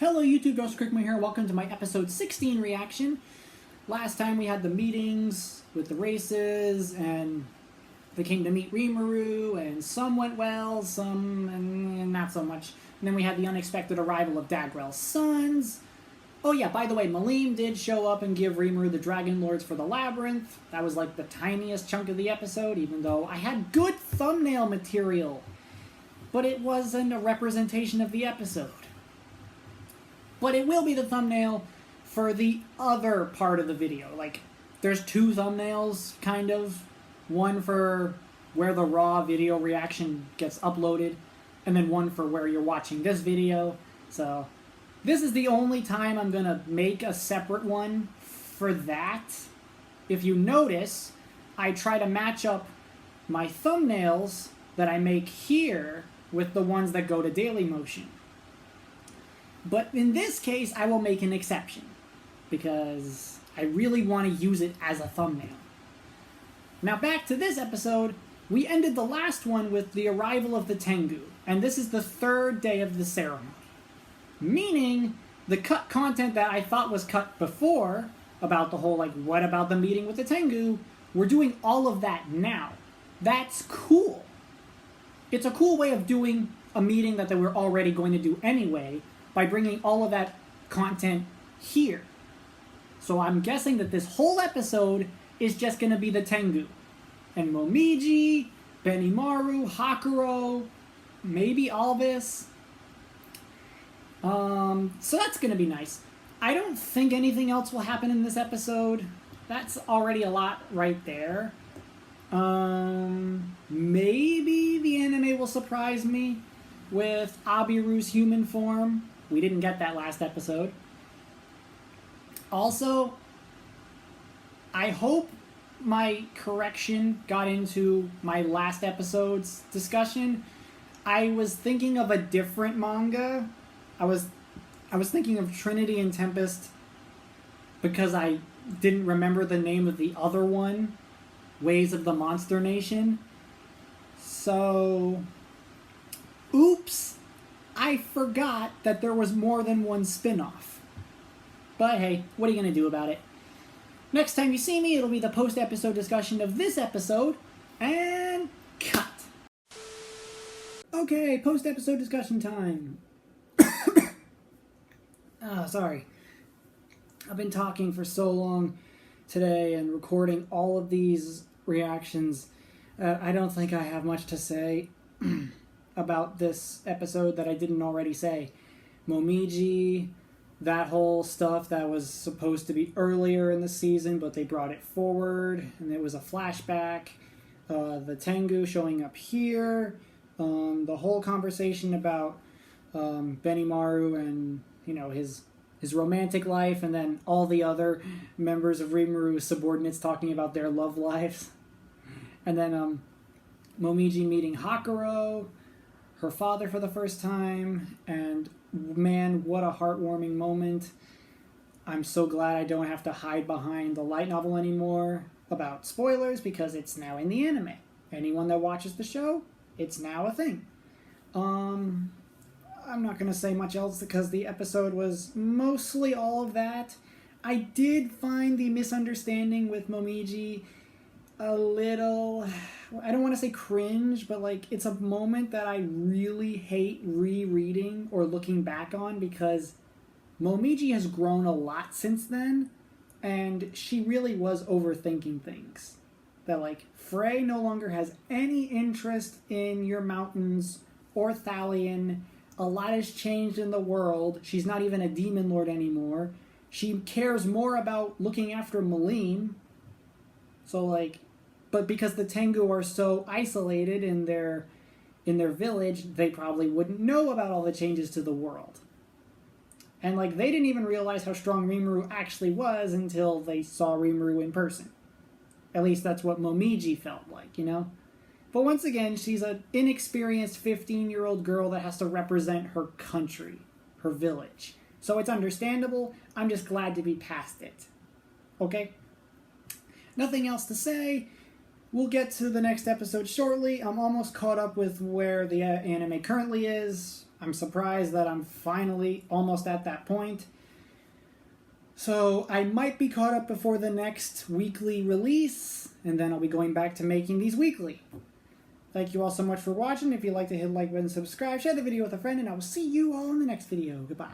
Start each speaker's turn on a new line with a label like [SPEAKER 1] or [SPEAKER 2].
[SPEAKER 1] Hello YouTube, Josh Crickman here. Welcome to my episode 16 reaction. Last time we had the meetings with the races, and they came to meet Rimuru, and some went well, some not so much. And then we had the unexpected arrival of Dagrel's sons. Oh yeah, by the way, Malim did show up and give Rimuru the Dragon Lords for the Labyrinth. That was like the tiniest chunk of the episode, even though I had good thumbnail material. But it wasn't a representation of the episode. But it will be the thumbnail for the other part of the video. Like, there's two thumbnails, kind of. One for where the raw video reaction gets uploaded, and then one for where you're watching this video. So, this is the only time I'm going to make a separate one for that. If you notice, I try to match up my thumbnails that I make here with the ones that go to Dailymotion. But in this case, I will make an exception, because I really want to use it as a thumbnail. Now back to this episode, we ended the last one with the arrival of the Tengu, and this is the third day of the ceremony. Meaning, the cut content that I thought was cut before, about the whole, like, what about the meeting with the Tengu, we're doing all of that now. That's cool. It's a cool way of doing a meeting that they were already going to do anyway, by bringing all of that content here. So I'm guessing that this whole episode is just going to be the Tengu. And Momiji, Benimaru, Hakuro, maybe Alvis. So that's going to be nice. I don't think anything else will happen in this episode. That's already a lot right there. Maybe the anime will surprise me with Abiru's human form. We didn't get that last episode. Also, I hope my correction got into my last episode's discussion. I was thinking of a different manga. I was thinking of Trinity and Tempest because I didn't remember the name of the other one, Ways of the Monster Nation. So, oops. I forgot that there was more than one spin-off. But hey, what are you going to do about it? Next time you see me, it'll be the post-episode discussion of this episode, and cut. Okay, post-episode discussion time. Sorry. I've been talking for so long today and recording all of these reactions. I don't think I have much to say about this episode that I didn't already say. Momiji, that whole stuff that was supposed to be earlier in the season, but they brought it forward, and it was a flashback. The Tengu showing up here. The whole conversation about Benimaru and, you know, his romantic life, and then all the other members of Rimuru's subordinates talking about their love lives. And then Momiji meeting Hakuro, her father for the first time, and man, what a heartwarming moment. I'm so glad I don't have to hide behind the light novel anymore about spoilers, because it's now in the anime. Anyone that watches the show, it's now a thing. I'm not going to say much else because the episode was mostly all of that. I did find the misunderstanding with Momiji a little, I don't want to say cringe, but like, it's a moment that I really hate rereading or looking back on, because Momiji has grown a lot since then, and she really was overthinking things. That like, Frey no longer has any interest in your mountains or Thalion. A lot has changed in the world. She's not even a demon lord anymore. She cares more about looking after Malim. So like, but because the Tengu are so isolated in their village, they probably wouldn't know about all the changes to the world. And like, they didn't even realize how strong Rimuru actually was until they saw Rimuru in person. At least that's what Momiji felt like, you know? But once again, she's an inexperienced 15-year-old girl that has to represent her country, her village. So it's understandable. I'm just glad to be past it. Okay? Nothing else to say. We'll get to the next episode shortly. I'm almost caught up with where the anime currently is. I'm surprised that I'm finally almost at that point. So I might be caught up before the next weekly release, and then I'll be going back to making these weekly. Thank you all so much for watching. If you'd like to hit the like button, subscribe, share the video with a friend, and I will see you all in the next video. Goodbye.